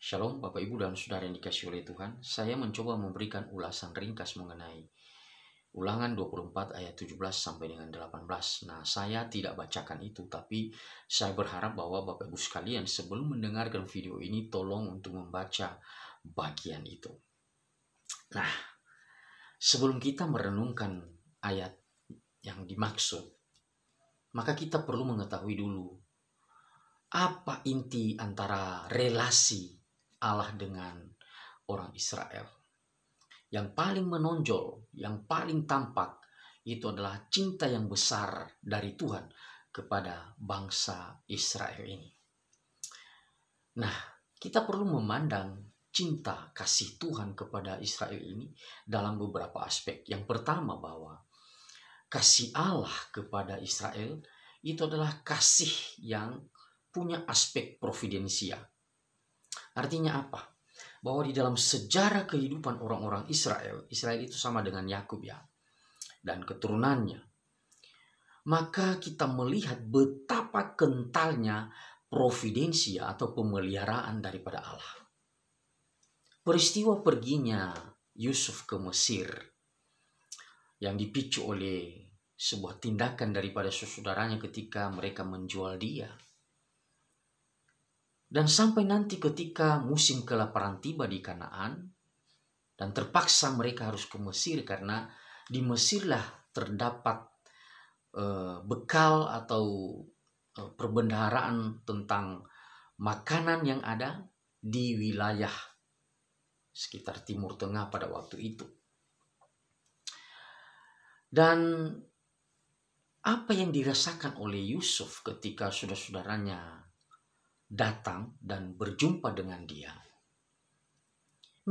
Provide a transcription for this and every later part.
Shalom Bapak Ibu dan Saudara yang dikasihi oleh Tuhan. Saya mencoba memberikan ulasan ringkas mengenai Ulangan 24 ayat 17 sampai dengan 18. Nah, saya tidak bacakan itu, tapi saya berharap bahwa Bapak Ibu sekalian sebelum mendengarkan video ini tolong untuk membaca bagian itu. Nah, sebelum kita merenungkan ayat yang dimaksud, maka kita perlu mengetahui dulu apa inti antara relasi Allah dengan orang Israel. Yang paling menonjol, yang paling tampak itu adalah cinta yang besar dari Tuhan kepada bangsa Israel ini. Nah, kita perlu memandang cinta kasih Tuhan kepada Israel ini dalam beberapa aspek. Yang pertama, bahwa kasih Allah kepada Israel itu adalah kasih yang punya aspek providensia. Artinya apa? Bahwa di dalam sejarah kehidupan orang-orang Israel itu sama dengan Yakub ya, dan keturunannya. Maka kita melihat betapa kentalnya providensia atau pemeliharaan daripada Allah. Peristiwa perginya Yusuf ke Mesir yang dipicu oleh sebuah tindakan daripada saudaranya ketika mereka menjual dia. Dan sampai nanti ketika musim kelaparan tiba di Kanaan, dan terpaksa mereka harus ke Mesir karena di Mesirlah terdapat bekal atau perbendaharaan tentang makanan yang ada di wilayah sekitar Timur Tengah pada waktu itu. Dan apa yang dirasakan oleh Yusuf ketika saudara-saudaranya datang dan berjumpa dengan dia.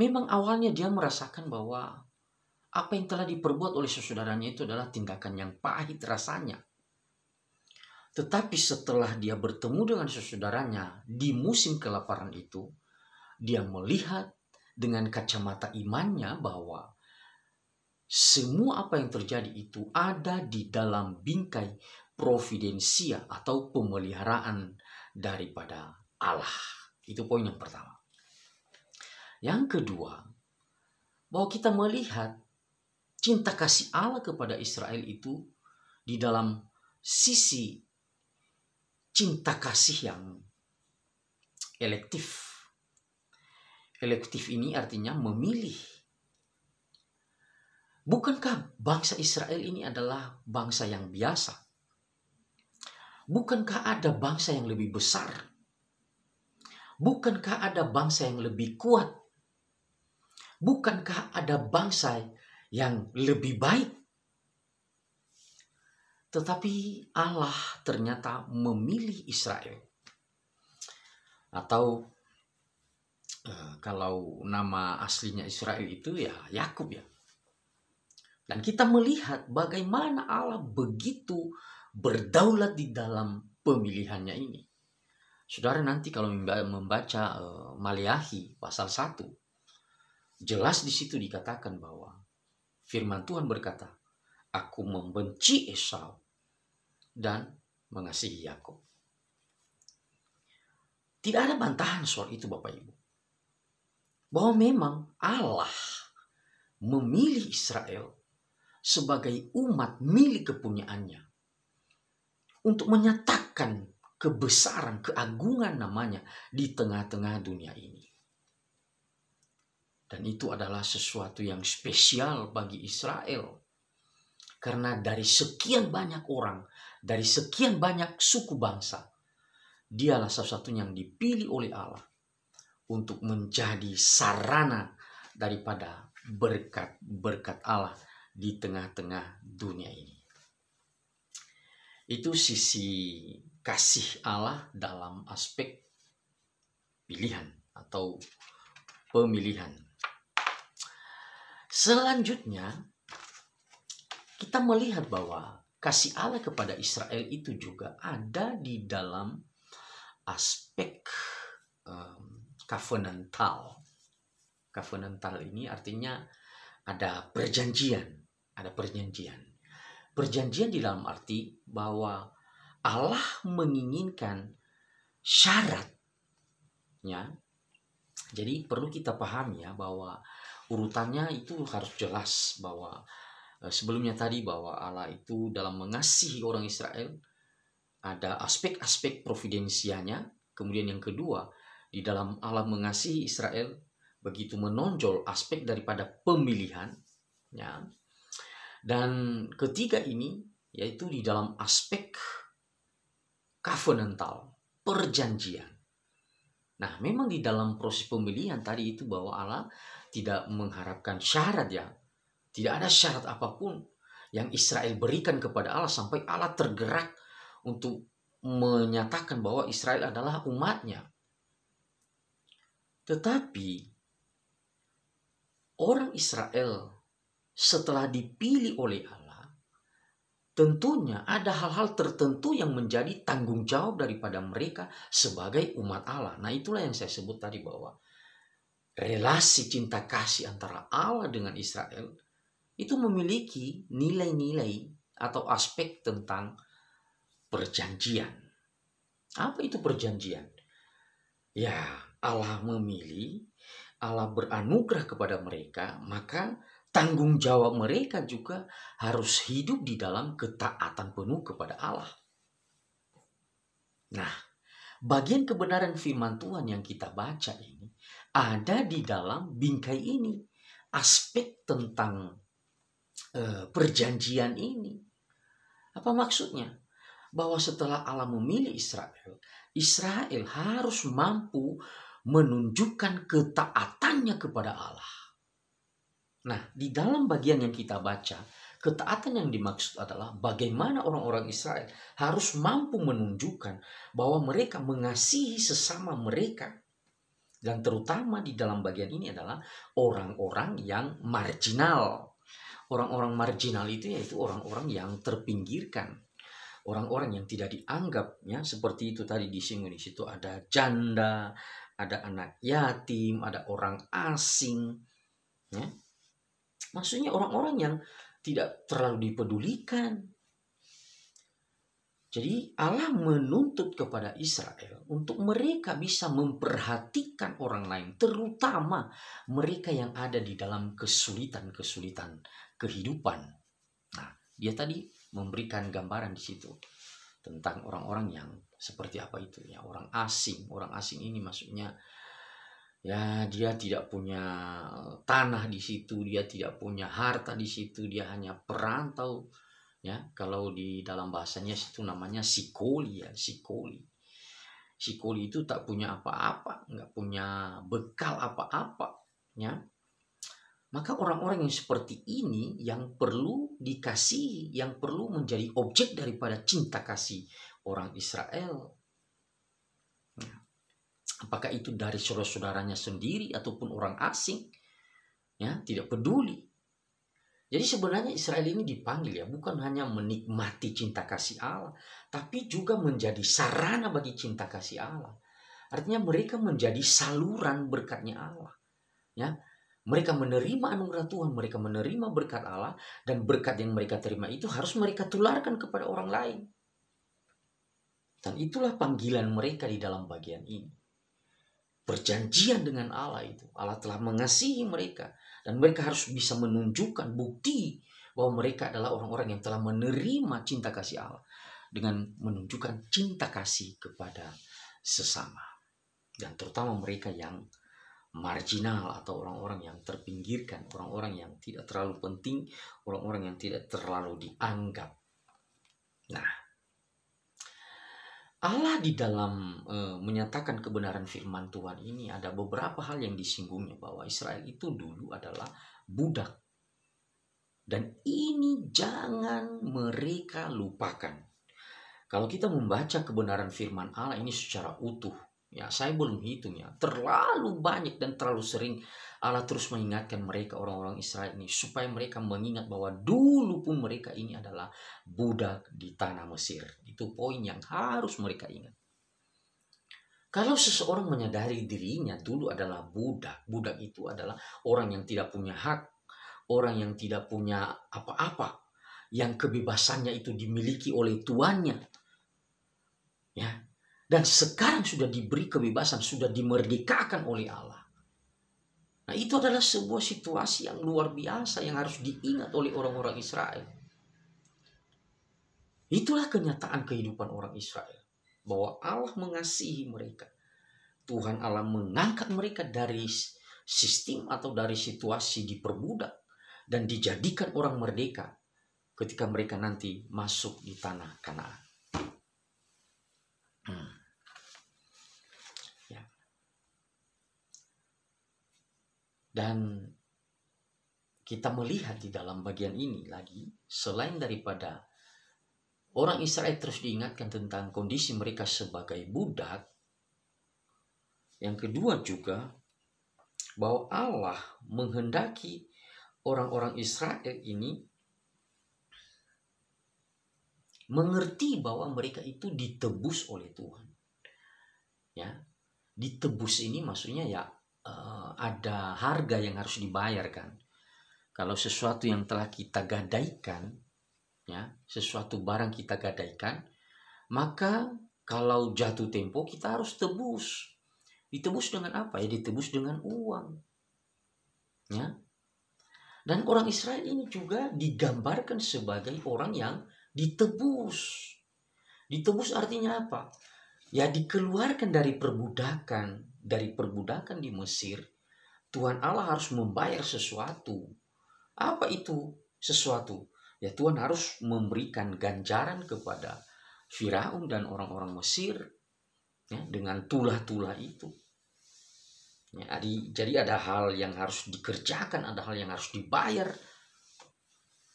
Memang awalnya dia merasakan bahwa apa yang telah diperbuat oleh saudaranya itu adalah tindakan yang pahit rasanya. Tetapi setelah dia bertemu dengan saudaranya di musim kelaparan itu, dia melihat dengan kacamata imannya bahwa semua apa yang terjadi itu ada di dalam bingkai providensia atau pemeliharaan daripada Allah. Itu poin yang pertama. Yang kedua, bahwa kita melihat cinta kasih Allah kepada Israel itu di dalam sisi cinta kasih yang elektif. Elektif ini artinya memilih. Bukankah bangsa Israel ini adalah bangsa yang biasa? Bukankah ada bangsa yang lebih besar? Bukankah ada bangsa yang lebih kuat? Bukankah ada bangsa yang lebih baik? Tetapi Allah ternyata memilih Israel. Atau kalau nama aslinya Israel itu ya Yakub ya. Dan kita melihat bagaimana Allah begitu berdaulat di dalam pemilihannya ini. Saudara nanti kalau membaca Maleakhi pasal 1, jelas di situ dikatakan bahwa firman Tuhan berkata, aku membenci Esau dan mengasihi Yakub. Tidak ada bantahan soal itu Bapak Ibu. Bahwa memang Allah memilih Israel sebagai umat milik kepunyaannya untuk menyatakan kebesaran, keagungan namanya di tengah-tengah dunia ini. Dan itu adalah sesuatu yang spesial bagi Israel. Karena dari sekian banyak orang, dari sekian banyak suku bangsa, dialah salah satunya yang dipilih oleh Allah untuk menjadi sarana daripada berkat-berkat Allah di tengah-tengah dunia ini. Itu sisi kasih Allah dalam aspek pilihan atau pemilihan. Selanjutnya, kita melihat bahwa kasih Allah kepada Israel itu juga ada di dalam aspek covenantal. Covenantal ini artinya ada perjanjian. Perjanjian di dalam arti bahwa Allah menginginkan syaratnya Jadi perlu kita pahami ya bahwa urutannya itu harus jelas bahwa sebelumnya tadi bahwa Allah itu dalam mengasihi orang Israel ada aspek-aspek providensianya. Kemudian yang kedua, di dalam Allah mengasihi Israel begitu menonjol aspek daripada pemilihan, ya. Dan ketiga ini yaitu di dalam aspek covenantal, perjanjian. Nah, memang di dalam proses pemilihan tadi itu bahwa Allah tidak mengharapkan syarat ya. Tidak ada syarat apapun yang Israel berikan kepada Allah sampai Allah tergerak untuk menyatakan bahwa Israel adalah umatnya. Tetapi orang Israel setelah dipilih oleh Allah, tentunya ada hal-hal tertentu yang menjadi tanggung jawab daripada mereka sebagai umat Allah. Nah, itulah yang saya sebut tadi bahwa relasi cinta kasih antara Allah dengan Israel itu memiliki nilai-nilai atau aspek tentang perjanjian. Apa itu perjanjian? Ya, Allah memilih, Allah beranugerah kepada mereka, maka tanggung jawab mereka juga harus hidup di dalam ketaatan penuh kepada Allah. Nah, bagian kebenaran firman Tuhan yang kita baca ini ada di dalam bingkai ini. Aspek tentang perjanjian ini. Apa maksudnya? Bahwa setelah Allah memilih Israel, Israel harus mampu menunjukkan ketaatannya kepada Allah. Nah, di dalam bagian yang kita baca, ketaatan yang dimaksud adalah bagaimana orang-orang Israel harus mampu menunjukkan bahwa mereka mengasihi sesama mereka. Dan terutama di dalam bagian ini adalah orang-orang yang marginal. Orang-orang marginal itu yaitu orang-orang yang terpinggirkan. Orang-orang yang tidak dianggap, ya, seperti itu tadi disinggung di situ ada janda, ada anak yatim, ada orang asing, ya. Maksudnya orang-orang yang tidak terlalu dipedulikan. Jadi Allah menuntut kepada Israel untuk mereka bisa memperhatikan orang lain, terutama mereka yang ada di dalam kesulitan-kesulitan kehidupan. Nah, dia tadi memberikan gambaran di situ tentang orang-orang yang seperti apa itu ya, orang asing. Orang asing ini maksudnya ya dia tidak punya tanah di situ, dia tidak punya harta di situ, dia hanya perantau ya. Kalau di dalam bahasanya itu namanya sikoli ya, sikoli. Sikoli itu tak punya apa-apa, nggak punya bekal apa-apa ya. Maka orang-orang yang seperti ini yang perlu dikasihi, yang perlu menjadi objek daripada cinta kasih orang Israel. Apakah itu dari saudara-saudaranya sendiri ataupun orang asing, ya tidak peduli. Jadi sebenarnya Israel ini dipanggil ya bukan hanya menikmati cinta kasih Allah, tapi juga menjadi sarana bagi cinta kasih Allah. Artinya mereka menjadi saluran berkatnya Allah, ya. Mereka menerima anugerah Tuhan, mereka menerima berkat Allah, dan berkat yang mereka terima itu harus mereka tularkan kepada orang lain. Dan itulah panggilan mereka di dalam bagian ini. Perjanjian dengan Allah itu. Allah telah mengasihi mereka. Dan mereka harus bisa menunjukkan bukti bahwa mereka adalah orang-orang yang telah menerima cinta kasih Allah. Dengan menunjukkan cinta kasih kepada sesama. Dan terutama mereka yang marginal atau orang-orang yang terpinggirkan. Orang-orang yang tidak terlalu penting. Orang-orang yang tidak terlalu dianggap. Nah, Allah di dalam menyatakan kebenaran firman Tuhan ini ada beberapa hal yang disinggungnya bahwa Israel itu dulu adalah budak. Dan ini jangan mereka lupakan. Kalau kita membaca kebenaran firman Allah ini secara utuh, ya saya belum hitung ya, terlalu banyak dan terlalu sering Allah terus mengingatkan mereka orang-orang Israel ini supaya mereka mengingat bahwa dulu pun mereka ini adalah budak di tanah Mesir. Itu poin yang harus mereka ingat. Kalau seseorang menyadari dirinya dulu adalah budak, budak itu adalah orang yang tidak punya hak, orang yang tidak punya apa-apa, yang kebebasannya itu dimiliki oleh tuannya. Ya. Dan sekarang sudah diberi kebebasan, sudah dimerdekakan oleh Allah. Nah, itu adalah sebuah situasi yang luar biasa yang harus diingat oleh orang-orang Israel. Itulah kenyataan kehidupan orang Israel, bahwa Allah mengasihi mereka. Tuhan Allah mengangkat mereka dari sistem atau dari situasi diperbudak dan dijadikan orang merdeka ketika mereka nanti masuk di tanah Kanaan. Ya. Dan kita melihat di dalam bagian ini lagi, selain daripada orang Israel terus diingatkan tentang kondisi mereka sebagai budak, yang kedua juga bahwa Allah menghendaki orang-orang Israel ini mengerti bahwa mereka itu ditebus oleh Tuhan. Ya, ditebus ini maksudnya ya ada harga yang harus dibayarkan. Kalau sesuatu yang telah kita gadaikan, ya, sesuatu barang kita gadaikan, maka kalau jatuh tempo kita harus tebus. Ditebus dengan apa? Ya, ditebus dengan uang. Ya. Dan orang Israel ini juga digambarkan sebagai orang yang ditebus. Ditebus artinya apa? Ya, dikeluarkan dari perbudakan. Dari perbudakan di Mesir, Tuhan Allah harus membayar sesuatu. Apa itu sesuatu? Ya, Tuhan harus memberikan ganjaran kepada Firaun dan orang-orang Mesir, ya, dengan tulah-tulah itu. Ya, jadi ada hal yang harus dikerjakan, ada hal yang harus dibayar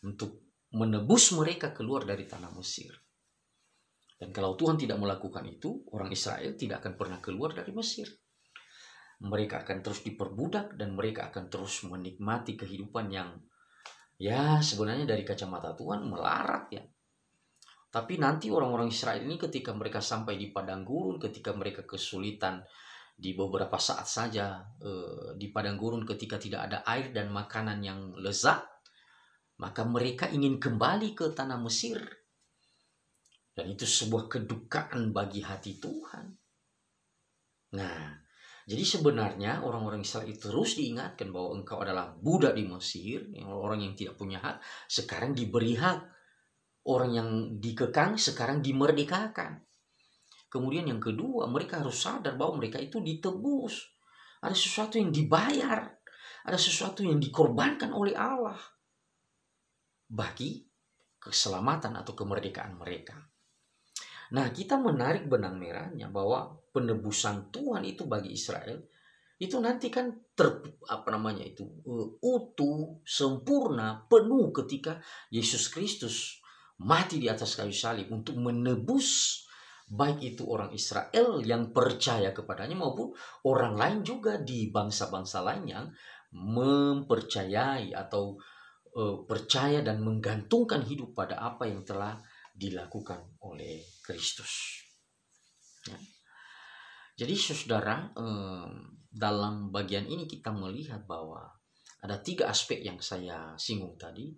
untuk menebus mereka keluar dari tanah Mesir. Dan kalau Tuhan tidak melakukan itu, orang Israel tidak akan pernah keluar dari Mesir. Mereka akan terus diperbudak dan mereka akan terus menikmati kehidupan yang ya sebenarnya dari kacamata Tuhan melarat, ya. Tapi nanti orang-orang Israel ini ketika mereka sampai di padang gurun, ketika mereka kesulitan di beberapa saat saja di padang gurun, ketika tidak ada air dan makanan yang lezat, maka mereka ingin kembali ke tanah Mesir. Dan itu sebuah kedukaan bagi hati Tuhan. Nah, jadi sebenarnya orang-orang Israel itu terus diingatkan bahwa engkau adalah budak di Mesir, orang yang tidak punya hak, sekarang diberi hak. Orang yang dikekang sekarang dimerdekakan. Kemudian yang kedua, mereka harus sadar bahwa mereka itu ditebus. Ada sesuatu yang dibayar, ada sesuatu yang dikorbankan oleh Allah bagi keselamatan atau kemerdekaan mereka. Nah, kita menarik benang merahnya bahwa penebusan Tuhan itu bagi Israel itu nanti kan utuh, sempurna, penuh ketika Yesus Kristus mati di atas kayu salib untuk menebus baik itu orang Israel yang percaya kepadanya maupun orang lain juga di bangsa-bangsa lain yang mempercayai atau percaya dan menggantungkan hidup pada apa yang telah dilakukan oleh Kristus. Ya. Jadi saudara, dalam bagian ini kita melihat bahwa ada 3 aspek yang saya singgung tadi.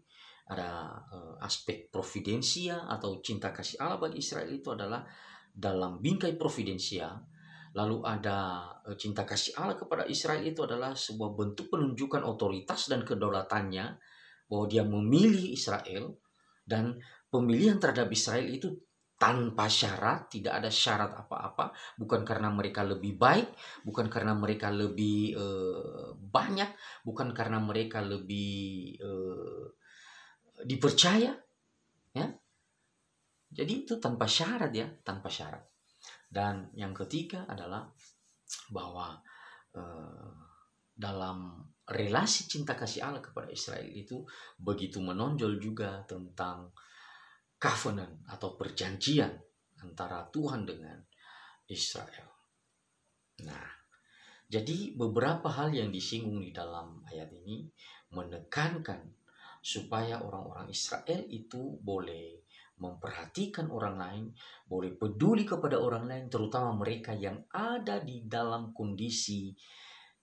Ada aspek providensia atau cinta kasih Allah bagi Israel itu adalah dalam bingkai providensia. Lalu ada cinta kasih Allah kepada Israel itu adalah sebuah bentuk penunjukan otoritas dan kedaulatannya, bahwa dia memilih Israel, dan pemilihan terhadap Israel itu tanpa syarat, tidak ada syarat apa-apa, bukan karena mereka lebih baik, bukan karena mereka lebih banyak, bukan karena mereka lebih dipercaya, ya. Jadi itu tanpa syarat, ya, tanpa syarat. Dan yang ketiga adalah bahwa dalam relasi cinta kasih Allah kepada Israel itu begitu menonjol juga tentang covenant atau perjanjian antara Tuhan dengan Israel. Nah, jadi beberapa hal yang disinggung di dalam ayat ini menekankan supaya orang-orang Israel itu boleh memperhatikan orang lain, boleh peduli kepada orang lain, terutama mereka yang ada di dalam kondisi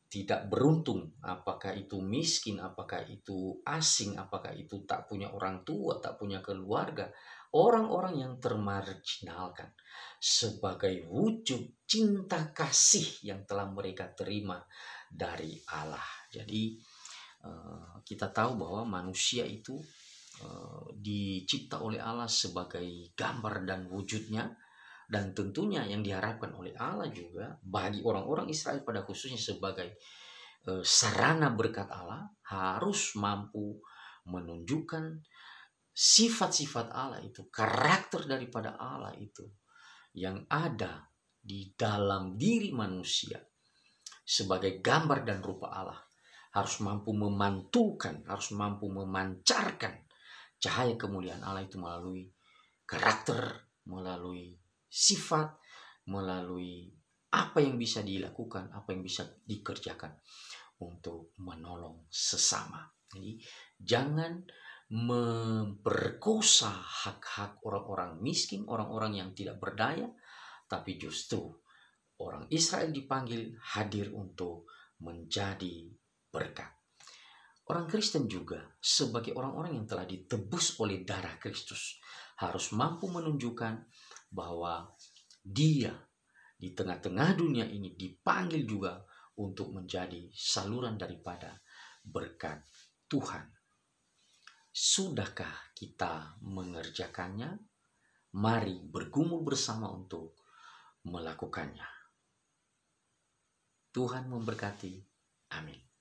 tidak beruntung, apakah itu miskin, apakah itu asing, apakah itu tak punya orang tua, tak punya keluarga, orang-orang yang termarginalkan, sebagai wujud cinta kasih yang telah mereka terima dari Allah. Jadi kita tahu bahwa manusia itu dicipta oleh Allah sebagai gambar dan wujudnya, dan tentunya yang diharapkan oleh Allah juga bagi orang-orang Israel pada khususnya sebagai sarana berkat Allah, harus mampu menunjukkan sifat-sifat Allah itu, karakter daripada Allah itu yang ada di dalam diri manusia sebagai gambar dan rupa Allah, harus mampu memantulkan, harus mampu memancarkan cahaya kemuliaan Allah itu melalui karakter, melalui sifat, melalui apa yang bisa dilakukan, apa yang bisa dikerjakan untuk menolong sesama. Jadi jangan memperkosa hak-hak orang-orang miskin, orang-orang yang tidak berdaya, tapi justru orang Israel dipanggil hadir untuk menjadi berkat. Orang Kristen juga sebagai orang-orang yang telah ditebus oleh darah Kristus harus mampu menunjukkan bahwa dia di tengah-tengah dunia ini dipanggil juga untuk menjadi saluran daripada berkat Tuhan. Sudahkah kita mengerjakannya? Mari bergumul bersama untuk melakukannya. Tuhan memberkati. Amin.